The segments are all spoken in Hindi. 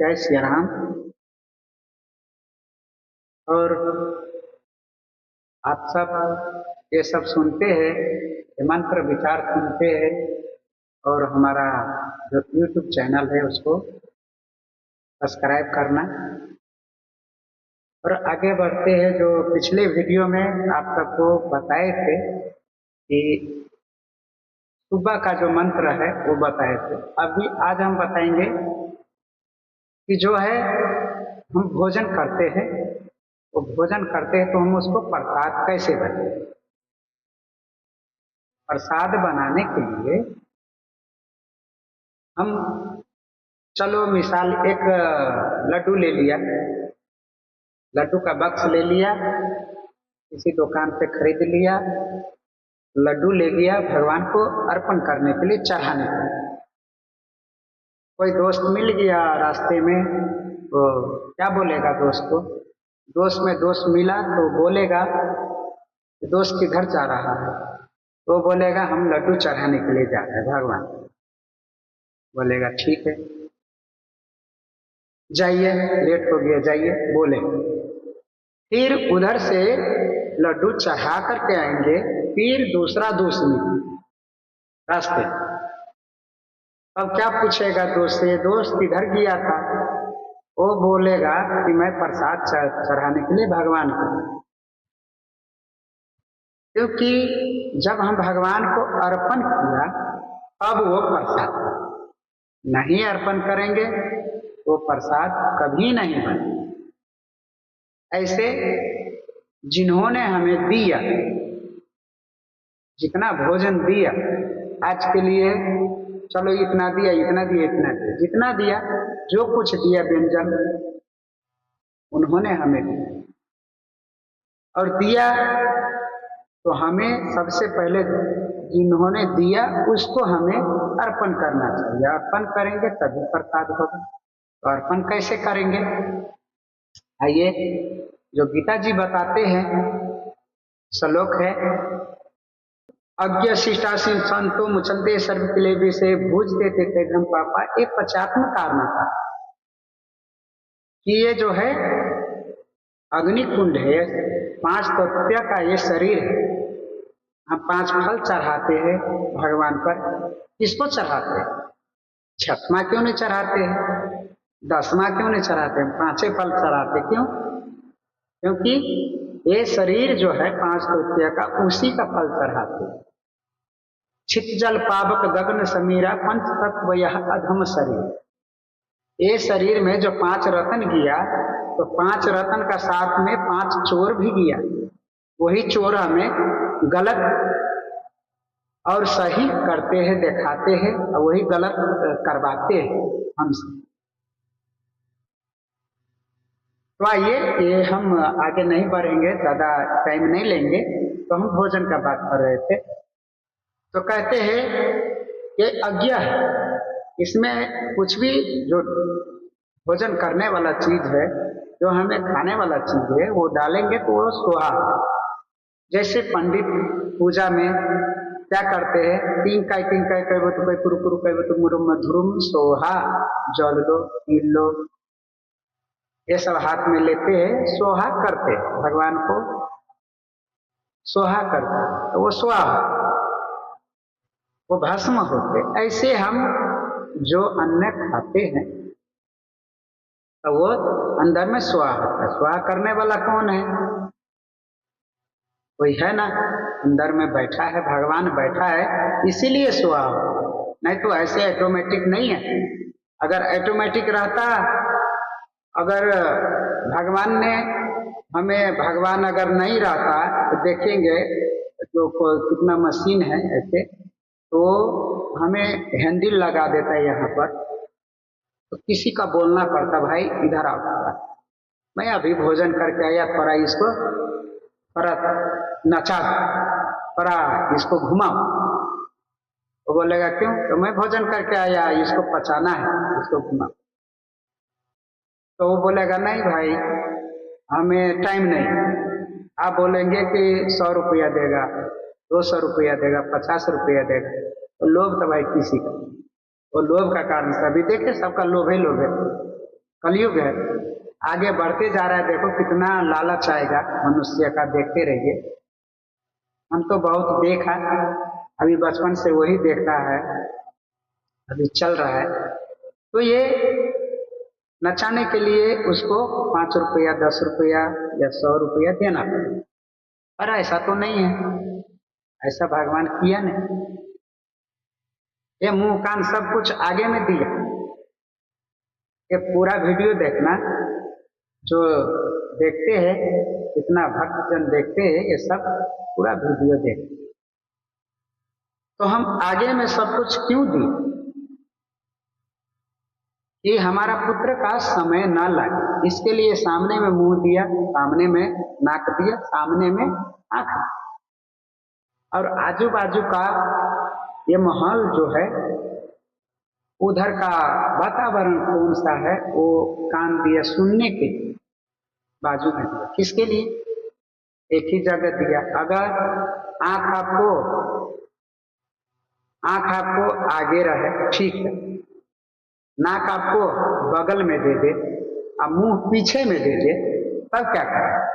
जय श्री राम। और आप सब ये सब सुनते हैं, ये मंत्र विचार सुनते हैं और हमारा जो YouTube चैनल है उसको सब्सक्राइब करना। और आगे बढ़ते हैं, जो पिछले वीडियो में आप सबको बताए थे कि सुबह का जो मंत्र है वो बताए थे। अभी आज हम बताएंगे कि जो है हम भोजन करते हैं, वो भोजन करते हैं तो हम उसको प्रसाद कैसे बनाएं। प्रसाद बनाने के लिए हम, चलो मिसाल एक लड्डू ले लिया, लड्डू का बक्स ले लिया, किसी दुकान से खरीद लिया, लड्डू ले लिया भगवान को अर्पण करने के लिए, चढ़ाने के लिए। कोई दोस्त मिल गया रास्ते में तो क्या बोलेगा दोस्त को, दोस्त में दोस्त मिला तो बोलेगा दोस्त किधर जा रहा है, तो बोलेगा हम लड्डू चढ़ाने के लिए जा रहे हैं भगवान। बोलेगा ठीक है जाइए, लेट हो गया जाइए, बोले। फिर उधर से लड्डू चढ़ा करके आएंगे, फिर दूसरा दोस्त मिले रास्ते। अब क्या पूछेगा दोस्त से, दोस्त किधर गया था, वो बोलेगा कि मैं प्रसाद चढ़ाने के लिए भगवान को। क्योंकि जब हम भगवान को अर्पण किया अब वो प्रसाद, नहीं अर्पण करेंगे वो प्रसाद कभी नहीं बने। ऐसे जिन्होंने हमें दिया, जितना भोजन दिया आज के लिए, चलो इतना दिया इतना दिया इतना दिया, जितना दिया, जो कुछ दिया व्यंजन उन्होंने हमें दिया। और दिया तो हमें सबसे पहले जिन्होंने दिया उसको हमें अर्पण करना चाहिए। अर्पण करेंगे तभी प्रसाद होगा। तो अर्पण कैसे करेंगे, आइए जो गीता जी बताते हैं, श्लोक है, अज्ञ शिष्टासीन संतो मुचलते सर्व किले से भूजते थे तेघम पापा। एक 50वां कारण था कि ये जो है अग्निकुंड है, 5 तत्व का ये शरीर है। हम 5 फल चढ़ाते हैं भगवान पर, किसको चढ़ाते हैं? 6वां क्यों नहीं चढ़ाते हैं, 10वां क्यों नहीं चढ़ाते हैं, 5 फल चढ़ाते। क्यों? क्योंकि ये शरीर जो है 5 तत्व का, उसी का फल चढ़ाते हैं। छित जल पावक गगन समीरा पंच तत्व यह अधम शरीर। ये शरीर में जो 5 रत्न गया, तो 5 रत्न का साथ में 5 चोर भी गया। वही चोर हमें गलत और सही करते हैं, दिखाते हैं, और वही गलत करवाते हैं हमसे। तो आइए, ये हम आगे नहीं बढ़ेंगे, ज़्यादा टाइम नहीं लेंगे। तो हम भोजन का बात कर रहे थे, तो कहते हैं कि अज्ञा है, इसमें कुछ भी जो भोजन करने वाला चीज है, जो हमें खाने वाला चीज है, वो डालेंगे तो वो सोहा। जैसे पंडित पूजा में क्या करते हैं, तीन काय वो तो कोई कुरकुरु कई वो तो मुरुम मधुरुम सोहा, जल लो पी लो, ये सब हाथ में लेते हैं, सोहा करते भगवान को, सोहा करते तो वो स्वाहा, वो भस्म होते। ऐसे हम जो अन्न खाते हैं तो वो अंदर में स्वाहा होता है। स्वाहा करने वाला कौन है? कोई है ना, अंदर में बैठा है, भगवान बैठा है, इसीलिए स्वाहा हो। नहीं तो ऐसे ऑटोमेटिक नहीं है। अगर ऑटोमेटिक रहता, अगर भगवान ने हमें, भगवान अगर नहीं रहता तो देखेंगे जो कितना मशीन है ऐसे, तो हमें हैंडल लगा देता है यहाँ पर, तो किसी का बोलना पड़ता, भाई इधर आओ, मैं अभी भोजन करके आया, थोड़ा इसको थोड़ा नचा, थोड़ा इसको घुमाओ। वो बोलेगा क्यों? तो मैं भोजन करके आया, इसको पचाना है, इसको घुमाओ। तो वो बोलेगा नहीं भाई हमें टाइम नहीं। आप बोलेंगे कि 100 रुपया देगा, 200 रुपया देगा, 50 रुपया देगा, तो लोभ तो भाई किसी का, वो लोभ का कारण सभी देखे, सबका लोभ है, लोभ है। कलयुग है, आगे बढ़ते जा रहा है। देखो कितना लालच आएगा मनुष्य का, देखते रहिए। हम तो बहुत देखा, अभी बचपन से वही देख रहा है, अभी चल रहा है। तो ये नचाने के लिए उसको 5 रुपया 10 रुपया या 100 रुपया देना पड़ेगा। पर ऐसा तो नहीं है, ऐसा भगवान किया नहीं। ये मुंह कान सब कुछ आगे में दिया। ये पूरा वीडियो देखना, जो देखते हैं, इतना भक्तजन देखते हैं, ये सब पूरा वीडियो देखते। तो हम आगे में सब कुछ क्यों दिए? कि हमारा पुत्र का समय ना लगे, इसके लिए सामने में मुंह दिया, सामने में नाक दिया, सामने में आंख। और आजू बाजू का ये माहौल जो है, उधर का वातावरण कौन सा है, वो कान दिया सुनने के, बाजू में दिया। किसके लिए? एक ही जगह दिया। अगर आंख आपको आगे रहे, ठीक है, नाक आपको बगल में दे दे और मुंह पीछे में दे दे, तब क्या करें?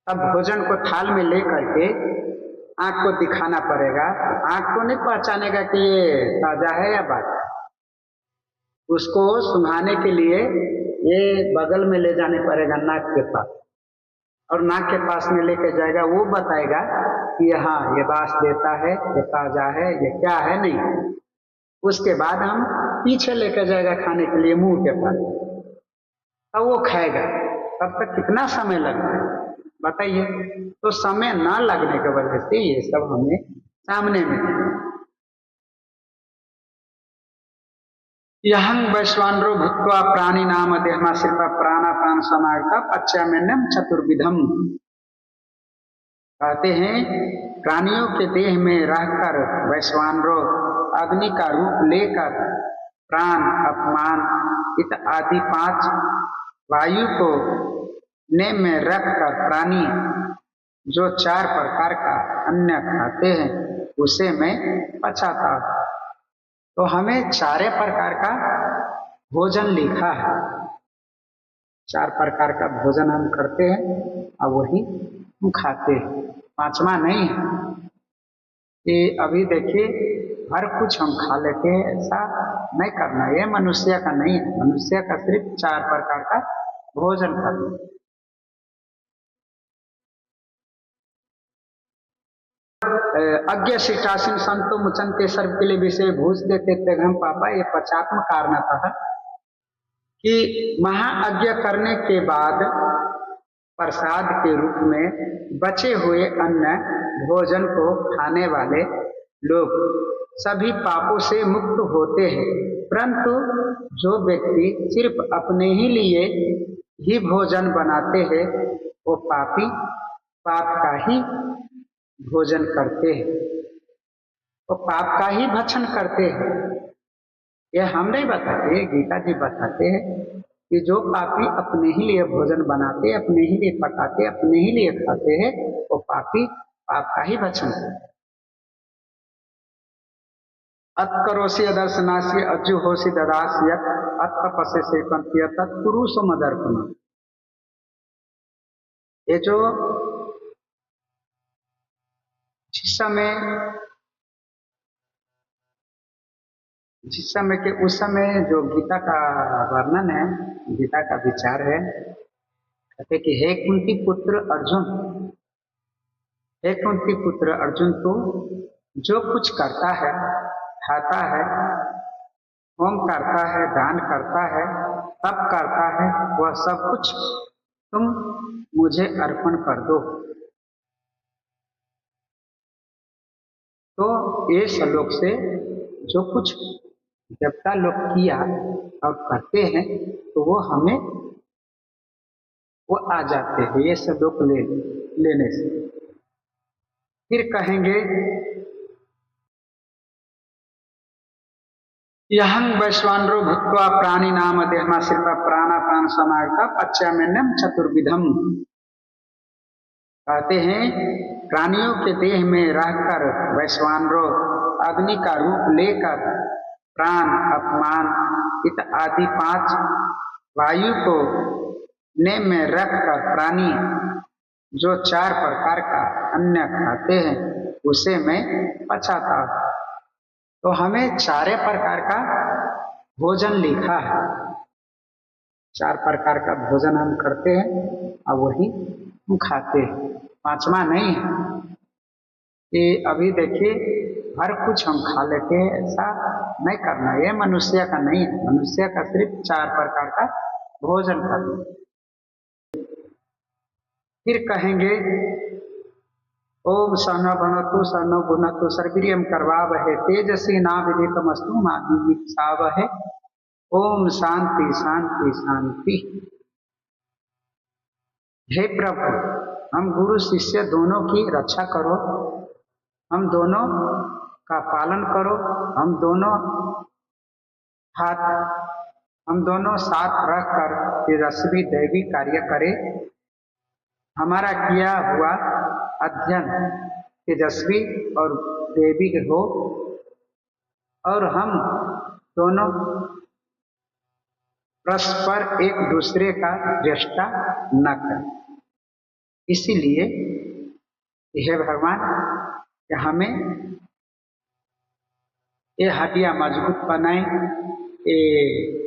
तब भोजन को थाल में ले करके आंख को दिखाना पड़ेगा। आंख को नहीं पहचानेगा कि ये ताजा है या बासी। उसको सुंघाने के लिए ये बगल में ले जाने पड़ेगा नाक के पास, और नाक के पास में लेके जाएगा, वो बताएगा कि हाँ ये बास देता है, ये ताजा है, ये क्या है, नहीं। उसके बाद हम पीछे लेकर जाएगा खाने के लिए मुंह के पास, तब वो खाएगा। तब तक कितना समय लगता है बताइए? तो समय ना लगने की वजह से ये सब हमें सामने में। यहं वैश्वानरो भूत्वा प्राणी नाम देहमा शिल्पा प्राणापान समागता पच्चामेन्यम चतुर्विधम। कहते हैं प्राणियों के देह में रहकर वैश्वानरो अग्नि का रूप लेकर प्राण, अपमान इत्यादि 5 वायु को नेम में रखकर प्राणी जो 4 प्रकार का अन्न खाते हैं उसे मैं पचाता हूं। तो हमें 4 प्रकार का भोजन लिखा है, 4 प्रकार का भोजन हम करते हैं और वही हम खाते हैं, 5वां नहीं है। कि अभी देखिए हर कुछ हम खा लेते हैं, ऐसा नहीं करना। ये मनुष्य का नहीं है, मनुष्य का सिर्फ 4 प्रकार का भोजन करना। अज्ञ शिष्टासीन संतो मुचनते सर्व के लिए विषय भूज देते थे हम पापा। ये 5वां कारण था कि महाअज्ञ करने के बाद प्रसाद के रूप में बचे हुए अन्न भोजन को खाने वाले लोग सभी पापों से मुक्त होते हैं। परंतु जो व्यक्ति सिर्फ अपने ही लिए ही भोजन बनाते हैं वो पापी, पाप का ही भोजन करते हैं, वो पाप का ही भक्षण करते हैं। यह हम नहीं बताते, गीता जी बताते हैं कि जो पापी अपने ही लिए भोजन बनाते, अपने ही लिए पकाते, अपने ही लिए खाते हैं, वो पापी पाप का ही भक्षण करते। अत्करोषि अदर्शनाशी अज्जु होशी ददासी अत्पसे से कंतिय तत्पुरुष मदर्पण। ये जो जिस समय के उस समय जो गीता का वर्णन है, गीता का विचार है, कहते कि हे कुंती पुत्र अर्जुन, हे कुंती पुत्र अर्जुन, तो जो कुछ करता है, खाता है, होम करता है, दान करता है, तप करता है, वह सब कुछ तुम मुझे अर्पण कर दो। तो ये श्लोक से जो कुछ देवता लोग किया और करते हैं तो वो हमें वो आ जाते हैं ये श्लोक लेने से। फिर कहेंगे यहं वैश्वानरो भूत्वा प्राणी नाम देहमा शिल्पा प्राणापान समागता पच्चामेन्यम चतुर्विधम। कहते हैं प्राणियों के देह में रहकर वैश्वानरो अग्नि का रूप लेकर प्राण, अपमान इत आदि 5 वायु को नेम में रखकर प्राणी जो 4 प्रकार का अन्न खाते हैं उसे मैं पचाता हूँ। तो हमें 4 प्रकार का भोजन लिखा है, 4 प्रकार का भोजन हम करते हैं और वही हम खाते हैं, 5वां नहीं है कि अभी देखिए हर कुछ हम खा लेते हैं, ऐसा नहीं करना। ये मनुष्य का नहीं है, मनुष्य का सिर्फ 4 प्रकार का भोजन करना। फिर कहेंगे ओम सहना भुनक्तु सहनौ भुनक्तु सर्वीर्यं करवावहै तेजस्वी नावधीतमस्तु मा विद्विषावहै। ओम शांति शांति शांति। हे प्रभु, हम गुरु शिष्य दोनों की रक्षा करो, हम दोनों का पालन करो, हम दोनों साथ रहकर तेजस्वी दैवी कार्य करें। हमारा किया हुआ अध्ययन तेजस्वी और दैविक हो और हम दोनों परस्पर एक दूसरे का दृष्टा न करें। इसीलिए हे भगवान कि हमें ये हड्डियां मजबूत बनाए, ये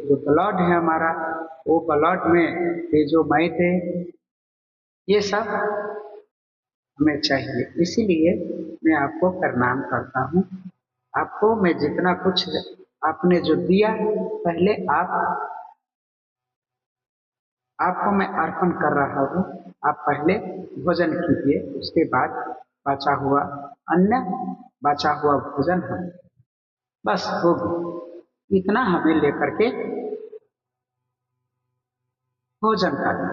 जो ब्लड है हमारा, वो ब्लड में ये जो मैट है ये सब हमें चाहिए। इसीलिए मैं आपको प्रणाम करता हूँ। आपको मैं जितना कुछ आपने जो दिया पहले आपको मैं अर्पण कर रहा हूँ। आप पहले भोजन कीजिए, उसके बाद बचा हुआ अन्न, बचा हुआ भोजन है बस होगी, इतना हमें लेकर के भोजन करना।